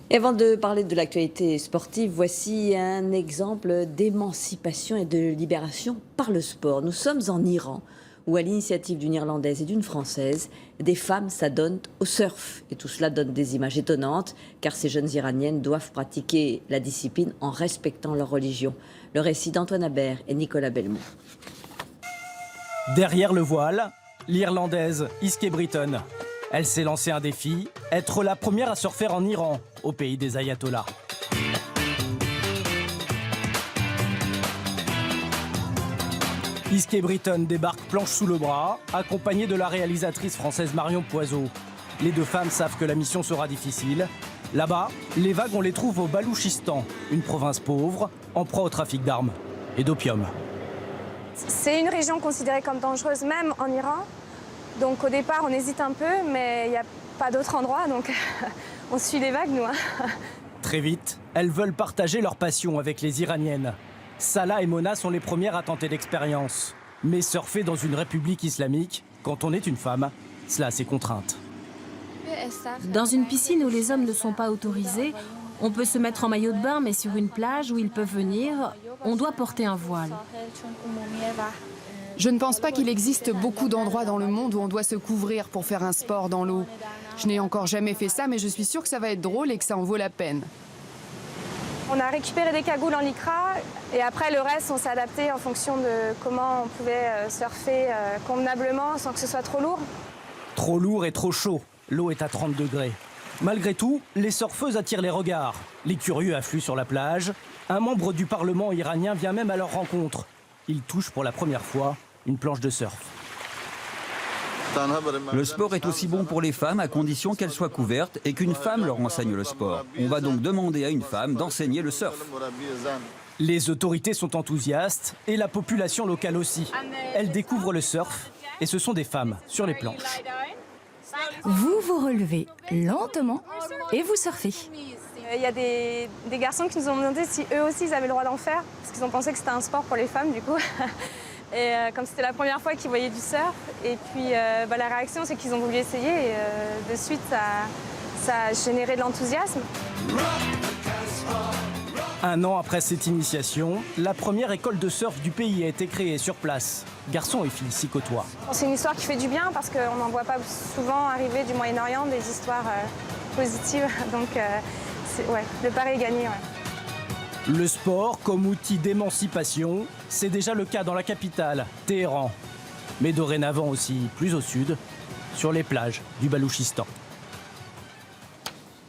Et avant de parler de l'actualité sportive, voici un exemple d'émancipation et de libération par le sport. Nous sommes en Iran, où à l'initiative d'une Irlandaise et d'une Française, des femmes s'adonnent au surf. Et tout cela donne des images étonnantes, car ces jeunes Iraniennes doivent pratiquer la discipline en respectant leur religion. Le récit d'Antoine Habert et Nicolas Belmont. Derrière le voile, l'Irlandaise Iske Britton. Elle s'est lancé un défi, être la première à surfer en Iran, au pays des ayatollahs. Iske Britton débarque planche sous le bras, accompagnée de la réalisatrice française Marion Poiseau. Les deux femmes savent que la mission sera difficile. Là-bas, les vagues, on les trouve au Balouchistan, une province pauvre, en proie au trafic d'armes et d'opium. C'est une région considérée comme dangereuse, même en Iran. Donc au départ, on hésite un peu, mais il n'y a pas d'autre endroit, donc on suit les vagues, nous. Très vite, elles veulent partager leur passion avec les Iraniennes. Salah et Mona sont les premières à tenter l'expérience. Mais surfer dans une république islamique, quand on est une femme, cela a ses contraintes. Dans une piscine où les hommes ne sont pas autorisés, on peut se mettre en maillot de bain, mais sur une plage où ils peuvent venir, on doit porter un voile. Je ne pense pas qu'il existe beaucoup d'endroits dans le monde où on doit se couvrir pour faire un sport dans l'eau. Je n'ai encore jamais fait ça, mais je suis sûre que ça va être drôle et que ça en vaut la peine. On a récupéré des cagoules en lycra et après le reste, on s'est adapté en fonction de comment on pouvait surfer convenablement sans que ce soit trop lourd. Trop lourd et trop chaud. L'eau est à 30 degrés. Malgré tout, les surfeuses attirent les regards. Les curieux affluent sur la plage. Un membre du Parlement iranien vient même à leur rencontre. Il touche pour la première fois une planche de surf. Le sport est aussi bon pour les femmes à condition qu'elles soient couvertes et qu'une femme leur enseigne le sport. On va donc demander à une femme d'enseigner le surf. Les autorités sont enthousiastes et la population locale aussi. Elles découvrent le surf et ce sont des femmes sur les planches. Vous vous relevez lentement et vous surfez. Il y a des garçons qui nous ont demandé si eux aussi ils avaient le droit d'en faire, parce qu'ils ont pensé que c'était un sport pour les femmes du coup. Et comme c'était la première fois qu'ils voyaient du surf, et puis la réaction c'est qu'ils ont voulu essayer et de suite ça a généré de l'enthousiasme. Un an après cette initiation, la première école de surf du pays a été créée sur place. Garçons et filles s'y côtoient. C'est une histoire qui fait du bien parce qu'on n'en voit pas souvent arriver du Moyen-Orient des histoires positives, donc ouais, le pari est gagné. Ouais. Le sport comme outil d'émancipation, c'est déjà le cas dans la capitale, Téhéran. Mais dorénavant aussi, plus au sud, sur les plages du Balouchistan.